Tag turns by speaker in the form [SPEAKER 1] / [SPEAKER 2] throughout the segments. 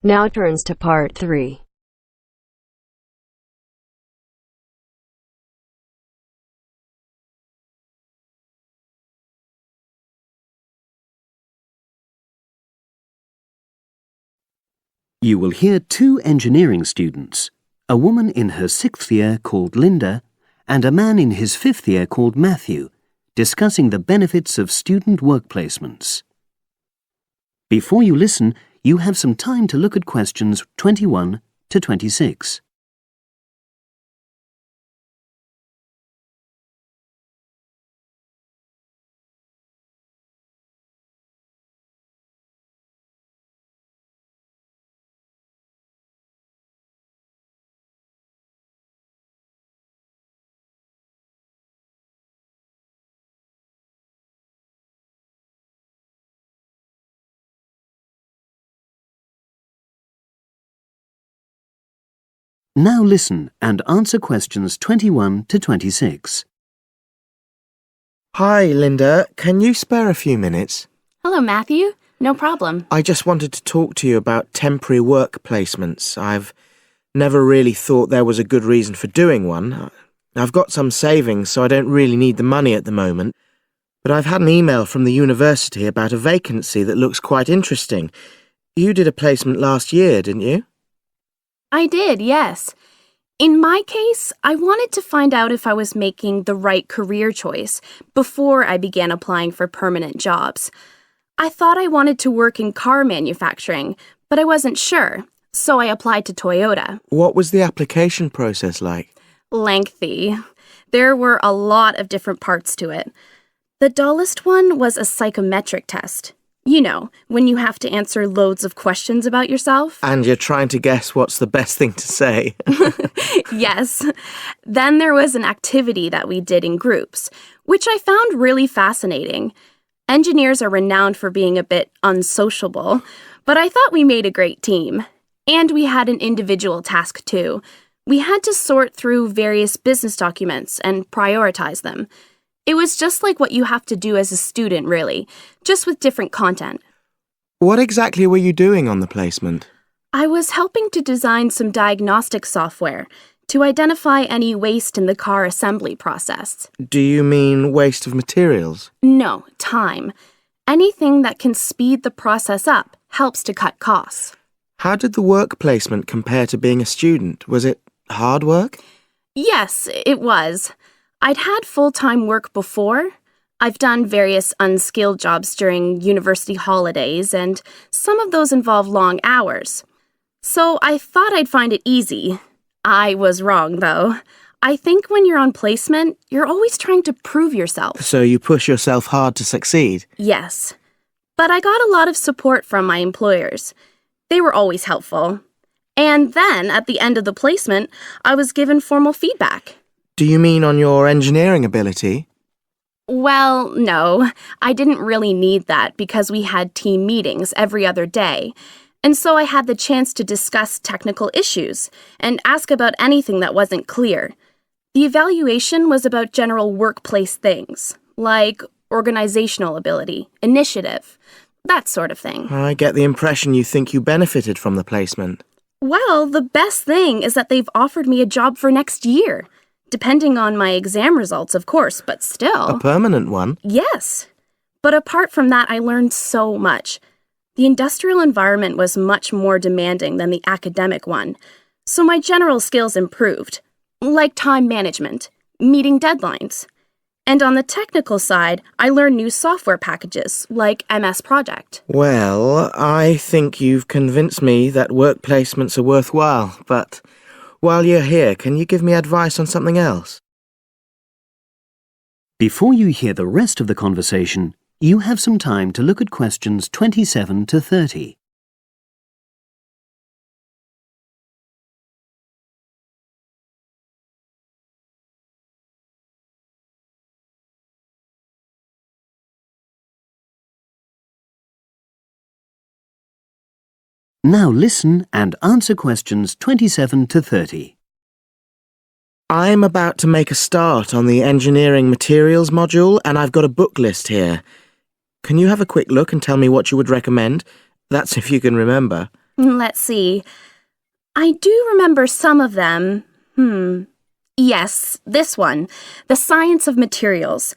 [SPEAKER 1] Now turns to part 3.
[SPEAKER 2] You will hear 2 engineering students, a woman in her 6th year called Linda and a man in his 5th year called Matthew, discussing the benefits of student work placements. Before you listen, you have some time to look at questions 21 to 26. Now listen and answer questions 21 to 26.
[SPEAKER 3] Hi, Linda. Can you spare a few minutes?
[SPEAKER 4] Hello, Matthew. No problem.
[SPEAKER 3] I just wanted to talk to you about temporary work placements. I've never really thought there was a good reason for doing one. I've got some savings, so I don't really need the money at the moment. But I've had an email from the university about a vacancy that looks quite interesting. You did a placement last year, didn't you?
[SPEAKER 4] I did, yes. In my case, I wanted to find out if I was making the right career choice before I began applying for permanent jobs. I thought I wanted to work in car manufacturing, but I wasn't sure, so I applied to Toyota.
[SPEAKER 3] What was the application process like?
[SPEAKER 4] Lengthy. There were a lot of different parts to it. The dullest one was a psychometric test. You know, when you have to answer loads of questions about yourself.
[SPEAKER 3] And you're trying to guess what's the best thing to say.
[SPEAKER 4] Yes. Then there was an activity that we did in groups, which I found really fascinating. Engineers are renowned for being a bit unsociable, but I thought we made a great team. And we had an individual task too. We had to sort through various business documents and prioritize them. It was just like what you have to do as a student, really, just with different content.
[SPEAKER 3] What exactly were you doing on the placement?
[SPEAKER 4] I was helping to design some diagnostic software to identify any waste in the car assembly process.
[SPEAKER 3] Do you mean waste of materials?
[SPEAKER 4] No, time. Anything that can speed the process up helps to cut costs.
[SPEAKER 3] How did the work placement compare to being a student? Was it hard work?
[SPEAKER 4] Yes, it was. I'd had full-time work before. I've done various unskilled jobs during university holidays, and some of those involve long hours. So I thought I'd find it easy. I was wrong, though. I think when you're on placement, you're always trying to prove yourself.
[SPEAKER 3] So you push yourself hard to succeed?
[SPEAKER 4] Yes. But I got a lot of support from my employers. They were always helpful. And then, at the end of the placement, I was given formal feedback.
[SPEAKER 3] Do you mean on your engineering ability?
[SPEAKER 4] Well, no. I didn't really need that because we had team meetings every other day. And so I had the chance to discuss technical issues and ask about anything that wasn't clear. The evaluation was about general workplace things, like organizational ability, initiative, that sort of thing.
[SPEAKER 3] I get the impression you think you benefited from the placement.
[SPEAKER 4] Well, the best thing is that they've offered me a job for next year. Depending on my exam results, of course, but still.
[SPEAKER 3] A permanent one?
[SPEAKER 4] Yes. But apart from that, I learned so much. The industrial environment was much more demanding than the academic one, so my general skills improved, like time management, meeting deadlines. And on the technical side, I learned new software packages, like MS Project.
[SPEAKER 3] Well, I think you've convinced me that work placements are worthwhile, but while you're here, can you give me advice on something else?
[SPEAKER 2] Before you hear the rest of the conversation, you have some time to look at questions 27 to 30. Now listen and answer questions 27 to 30.
[SPEAKER 3] I'm about to make a start on the engineering materials module, and I've got a book list here. Can you have a quick look and tell me what you would recommend? That's if you can remember.
[SPEAKER 4] Let's see. I do remember some of them. Yes, this one, The Science of Materials.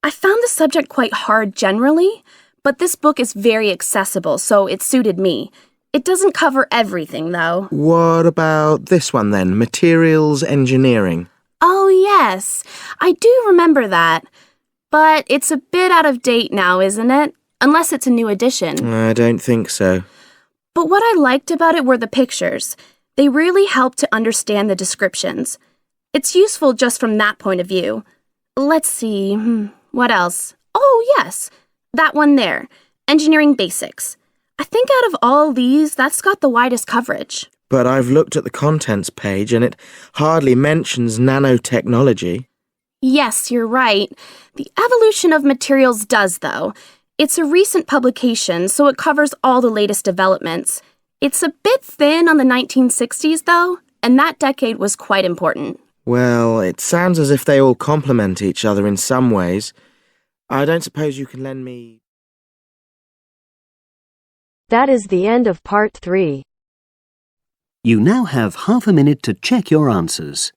[SPEAKER 4] I found the subject quite hard generally, but this book is very accessible, so it suited me. It doesn't cover everything, though.
[SPEAKER 3] What about this one then? Materials engineering.
[SPEAKER 4] Oh, yes. I do remember that. But it's a bit out of date now, isn't it? Unless it's a new edition.
[SPEAKER 3] I don't think so.
[SPEAKER 4] But what I liked about it were the pictures. They really helped to understand the descriptions. It's useful just from that point of view. Let's see, what else? Oh, yes, that one there, Engineering Basics. I think out of all these, that's got the widest coverage.
[SPEAKER 3] But I've looked at the contents page and it hardly mentions nanotechnology.
[SPEAKER 4] Yes, you're right. The evolution of materials does, though. It's a recent publication, so it covers all the latest developments. It's a bit thin on the 1960s, though, and that decade was quite important.
[SPEAKER 3] Well, it sounds as if they all complement each other in some ways. I don't suppose you can lend me...
[SPEAKER 1] That is the end of part 3.
[SPEAKER 2] You now have half a minute to check your answers.